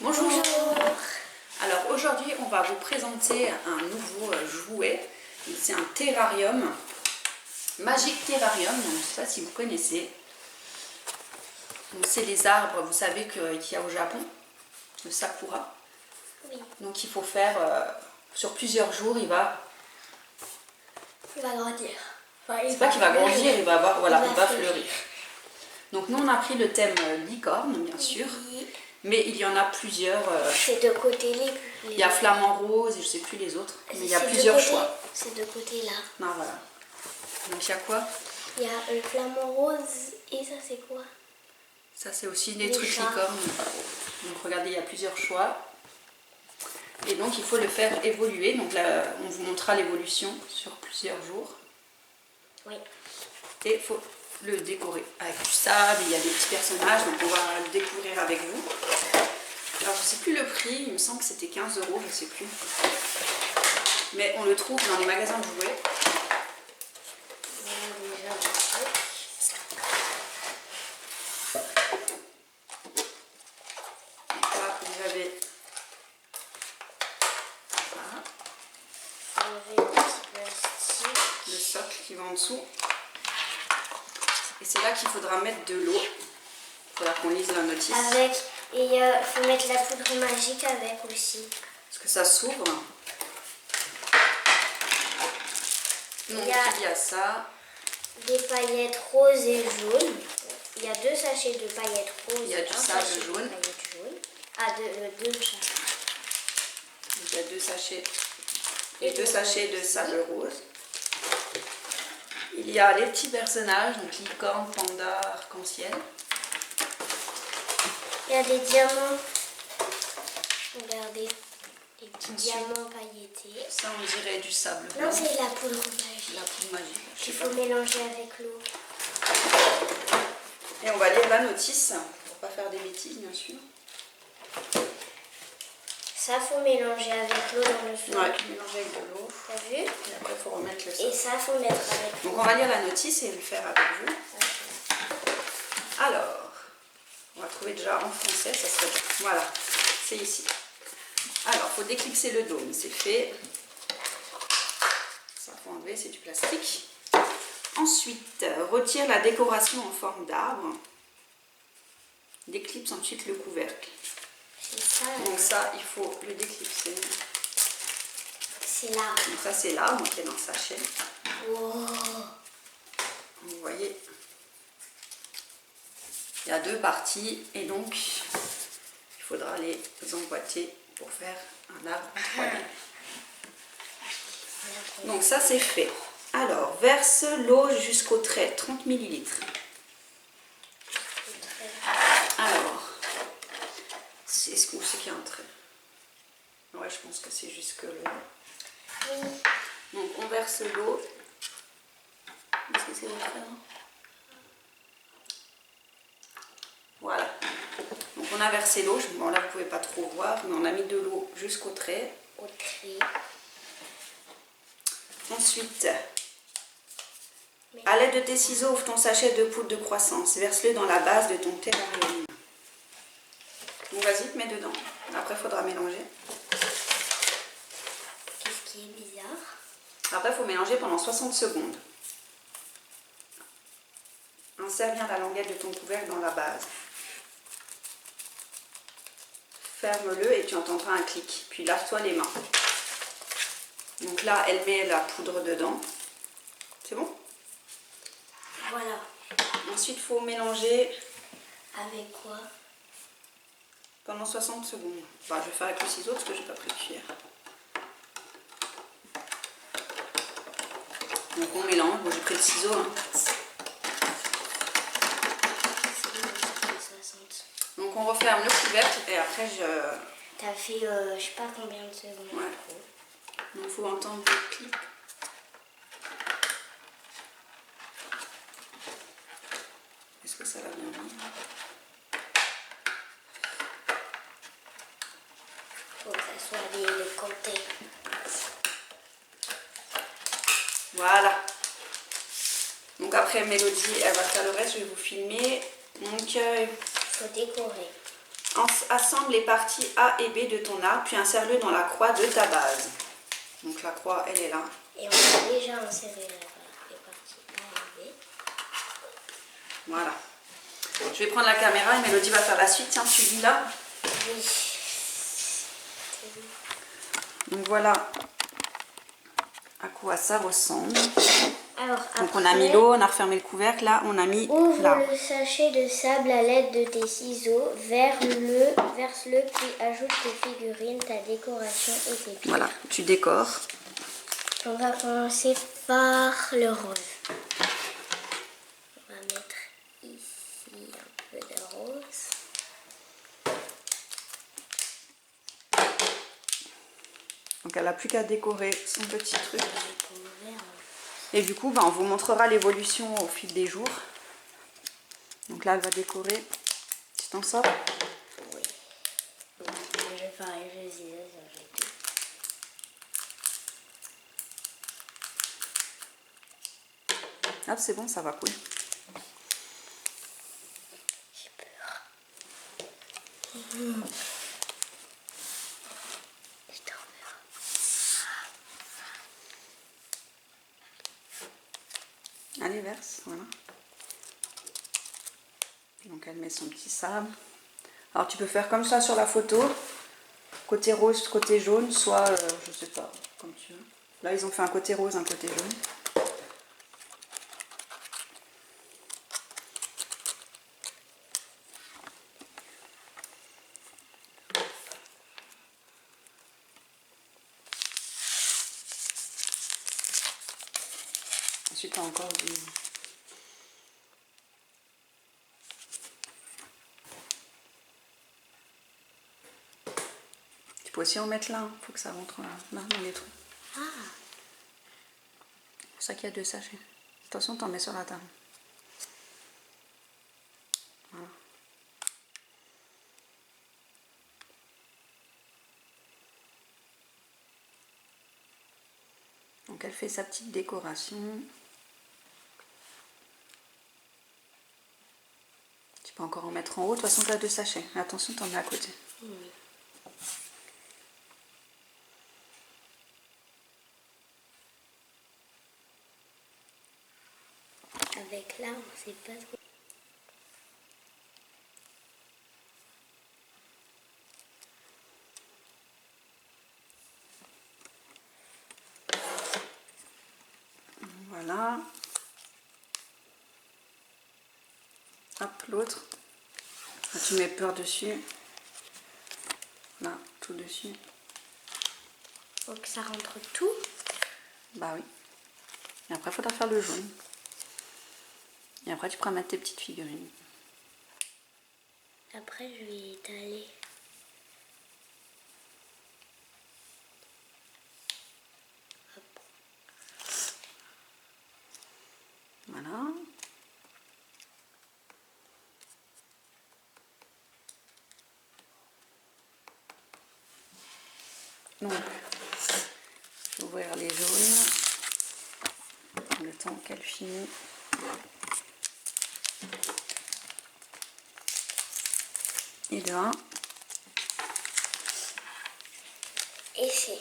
Bonjour. Alors aujourd'hui on va vous présenter un nouveau jouet. C'est un terrarium, Magic Terrarium, donc je ne sais pas si vous connaissez. C'est les arbres, vous savez qu'il y a au Japon, le sakura. Oui. Donc il faut faire sur plusieurs jours, il va grandir. Enfin, c'est pas qu'il va grandir, il va avoir, voilà, il va fleurir. fleurir. Donc nous on a pris le thème licorne bien sûr, Oui. mais il y en a plusieurs. C'est de côté Il y a flamant rose et je sais plus les autres, mais il y a c'est plusieurs de côté, choix. C'est de côté là. Non, voilà. Donc il y a quoi? Il y a le flamant rose et ça c'est quoi? Ça c'est aussi des Les trucs chats. licornes. Donc regardez, il y a plusieurs choix. Et donc il faut le faire évoluer. Donc là, on vous montrera l'évolution sur plusieurs jours. Oui. Et il faut le décorer avec du sable. Il y a des petits personnages, donc on va le découvrir avec vous. Alors je ne sais plus le prix, il me semble que c'était 15 €, je ne sais plus. Mais on le trouve dans les magasins de jouets. Donc là, vous avez le socle qui va en dessous. Et c'est là qu'il faudra mettre de l'eau. Il faudra qu'on lise la notice. Avec, et il faut mettre la poudre magique avec aussi. Parce que ça s'ouvre. Donc il y a ça. Des paillettes roses et jaunes. Il y a 2 sachets de paillettes roses. Il y a du un sable sachet de jaune. paillettes jaunes. Ah, deux sachets. Donc il y a 2 sachets. Et 2 sachets de sable rose. Il y a les petits personnages, donc licorne, panda, arc-en-ciel. Il y a des diamants. Regardez, des petits Ensuite, diamants pailletés. Ça on dirait du sable Non, blanc. c'est la poudre magique. La poudre magique. Je sais Il pas. faut mélanger avec l'eau. Et on va lire la notice pour pas faire des bêtises bien sûr. Ça, faut mélanger avec l'eau dans le feu. Ouais, mélanger avec de l'eau. T'as vu? Et après il faut remettre le Et socle. ça, faut mettre avec Donc on va lire la notice et le faire avec vous. Alors, on va trouver déjà en français, ça serait bien. Voilà, c'est ici. Alors, il faut déclipser le dôme, c'est fait. Ça, faut enlever, c'est du plastique. Ensuite, retire la décoration en forme d'arbre. Déclipse ensuite le couvercle. C'est ça. Donc ça, il faut le déclipser. C'est là. Donc ça, c'est l'arbre qui est dans le sachet. Wow. Vous voyez, il y a 2 parties et donc il faudra les emboîter pour faire un arbre en 3D. Donc ça c'est fait. Alors, verse l'eau jusqu'au trait, 30 ml. Alors, est-ce qu'on sait qu'il y a un trait? Ouais, je pense que c'est jusque là. Oui. Donc on verse l'eau. Est-ce que c'est le trait là? Voilà. Donc on a versé l'eau. Bon là vous pouvez pas trop voir, mais on a mis de l'eau jusqu'au trait. Au trait. Ensuite, à l'aide de tes ciseaux, ouvre ton sachet de poudre de croissance. Verse-le dans la base de ton terrarium. Donc vas-y, mets dedans. Après, il faudra mélanger. Qu'est-ce qui est bizarre? Après, il faut mélanger pendant 60 secondes. Insère bien la languette de ton couvercle dans la base. Ferme-le et tu entendras un clic. Puis lave-toi les mains. Donc là, elle met la poudre dedans. C'est bon? Voilà. Ensuite, il faut mélanger Avec quoi? pendant 60 secondes. Enfin, je vais faire avec le ciseau parce que j'ai pas pris de cuillère. Donc on mélange. Bon, j'ai pris le ciseau. Hein. C'est bon, ça fait 60. Donc on referme le couvercle et après je... T'as fait je sais pas combien de secondes. Ouais. Donc il faut entendre le clip. Est-ce que ça va bien venir? Faut que ça soit les côtés. Voilà. Donc après Mélodie, elle va faire le reste, je vais vous filmer. Donc Faut décorer. Assemble les parties A et B de ton arbre, puis insère-le dans la croix de ta base. Donc la croix, elle est là. Et on a déjà inséré les parties A et B. Voilà. Je vais prendre la caméra et Mélodie va faire la suite. Tiens, tu lis là. Oui. Donc voilà à quoi ça ressemble. Alors, donc on a mis l'eau, on a refermé le couvercle, là on a mis ouvre l'arbre. le sachet de sable à l'aide de tes ciseaux, verse-le, puis ajoute tes figurines, ta décoration et tes pierres. Voilà, tu décores. On va commencer par le rose. On va mettre ici un peu de rose. Donc elle n'a plus qu'à décorer son petit truc. Et du coup, on vous montrera l'évolution au fil des jours. Donc là, elle va décorer. Tu t'en sors? Oui. Je vais faire un jeu ciseaux, Hop, c'est bon, ça va couler. J'ai peur. J'ai trop peur. Allez, verse, voilà. Donc elle met son petit sable. Alors tu peux faire comme ça sur la photo. Côté rose, côté jaune, soit, je sais pas, comme tu veux. Là, ils ont fait un côté rose, un côté jaune. Ensuite, tu as encore du... Tu peux aussi en mettre là, il faut que ça rentre là dans les trous. Ah. C'est pour ça qu'il y a 2 sachets. Attention, t'en mets sur la table. Voilà. Donc elle fait sa petite décoration. Tu peux encore en mettre en haut. De toute façon, tu as 2 sachets. Attention, t'en mets à côté. Oui. Avec là, on sait pas trop. Voilà. Hop, l'autre. Là, tu mets peur dessus. Là, tout dessus. Faut que ça rentre tout. Bah oui. Et après, il faudra faire le jaune. Et après, tu pourras mettre tes petites figurines. Après, je vais étaler. Hop. Voilà. Donc, je vais ouvrir les jaunes. Le temps qu'elle finit. Et de 1. Et c'est.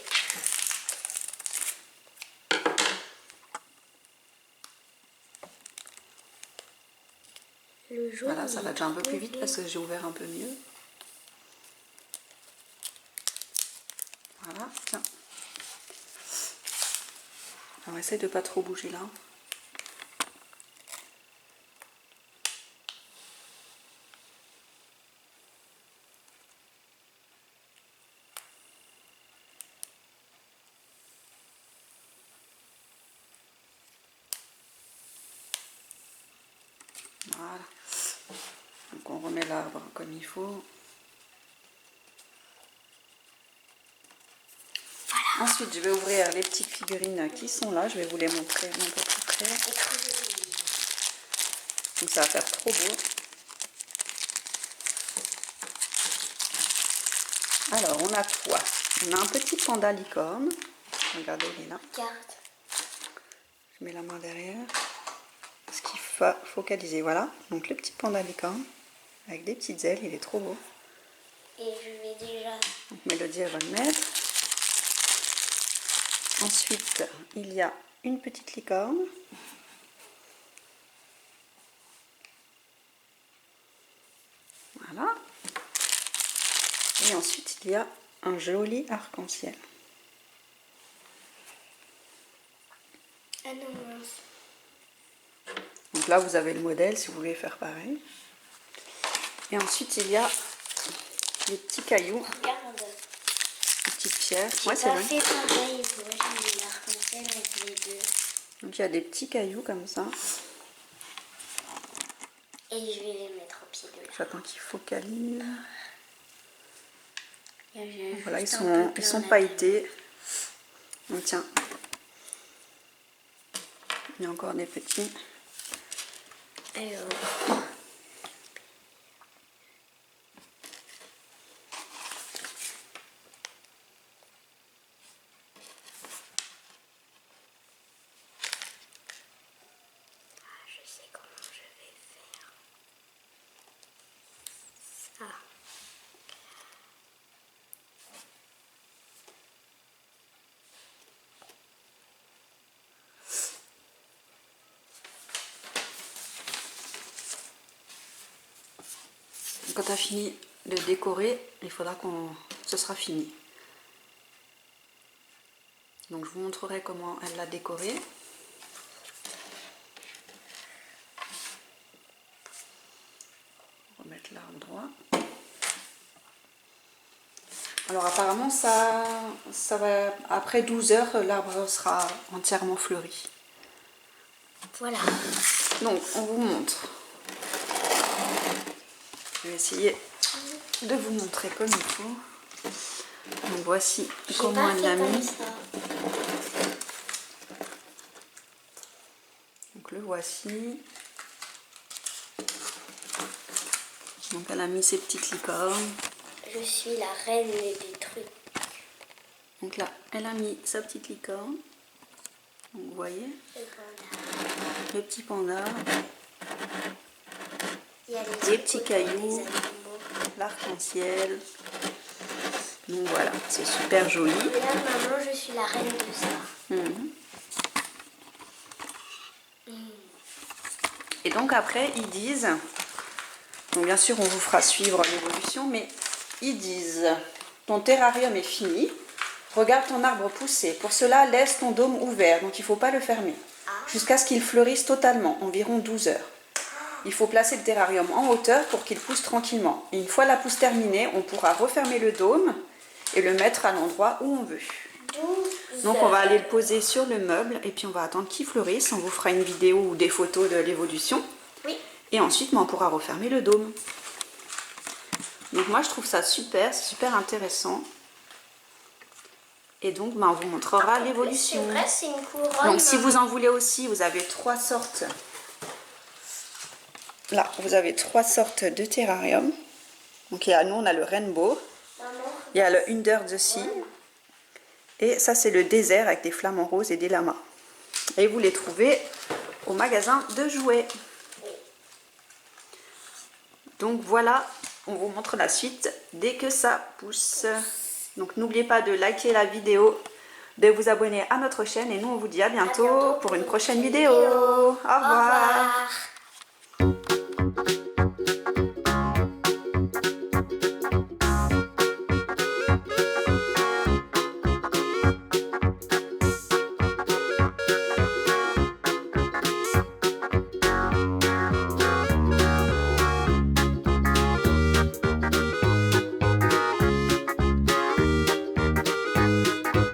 Le jaune. Voilà, ça va déjà un peu plus vite parce que j'ai ouvert un peu mieux. Voilà, tiens. Alors, essaye de pas trop bouger là. Voilà. Donc on remet l'arbre comme il faut. Voilà. Ensuite, je vais ouvrir les petites figurines qui sont là. Je vais vous les montrer un peu plus près. Donc ça va faire trop beau. Alors, on a quoi? On a un petit panda licorne. Regardez, il est là. Regarde. Je mets la main derrière. Ce qu'il faut focaliser, voilà. Donc le petit panda licorne avec des petites ailes, il est trop beau. Et je vais déjà... Donc Mélodie, elle va le mettre. Ensuite, il y a une petite licorne. Voilà. Et ensuite, il y a un joli arc-en-ciel. Ah non, mince. Donc là, vous avez le modèle si vous voulez faire pareil. Et ensuite, il y a des petits cailloux, Regarde. des petites pierres. J'ai Ouais, c'est pas vrai. fait pareil. Moi, j'ai mis l'arc-en-ciel avec les deux. Donc il y a des petits cailloux comme ça. Et je vais les mettre au pied de l'arbre. J'attends qu'ils focalisent. Et Voilà, ils juste un sont peu plein la pailletés. Donc tiens, il y a encore des petits. Alors, je sais comment je vais faire ça. Quand tu as fini de décorer, il faudra ce sera fini. Donc je vous montrerai comment elle l'a décoré. On va remettre l'arbre droit. Alors apparemment ça va, après 12 heures, l'arbre sera entièrement fleuri. Voilà. Donc on vous montre. Je vais essayer de vous montrer comme il faut. Donc voici comment elle l'a mis. Donc le voici. Donc elle a mis ses petites licornes. Je suis la reine des trucs. Donc là, elle a mis sa petite licorne. Donc vous voyez, le petit panda, Il y a les petits cailloux, l'arc-en-ciel. Donc voilà, c'est super joli. Et là, maman, je suis la reine de ça. Et donc après, ils disent, donc bien sûr on vous fera suivre l'évolution, mais ils disent, ton terrarium est fini, regarde ton arbre pousser. Pour cela, laisse ton dôme ouvert, donc il ne faut pas le fermer, jusqu'à ce qu'il fleurisse totalement, environ 12 heures. Il faut placer le terrarium en hauteur pour qu'il pousse tranquillement. Et une fois la pousse terminée, on pourra refermer le dôme et le mettre à l'endroit où on veut. Donc on va aller le poser sur le meuble et puis on va attendre qu'il fleurisse. On vous fera une vidéo ou des photos de l'évolution. Oui. Et ensuite, on pourra refermer le dôme. Donc moi, je trouve ça super, c'est super intéressant. Et donc, on vous montrera l'évolution. C'est vrai, c'est une couronne. Donc si vous en voulez aussi, vous avez 3 sortes. Là, vous avez 3 sortes de terrarium. Donc nous, on a le Rainbow. Il y a le Under the Sea. Et ça, c'est le désert avec des flamants roses et des lamas. Et vous les trouvez au magasin de jouets. Donc voilà, on vous montre la suite dès que ça pousse. Donc n'oubliez pas de liker la vidéo, de vous abonner à notre chaîne. Et nous, on vous dit à bientôt pour une prochaine vidéo. Au revoir.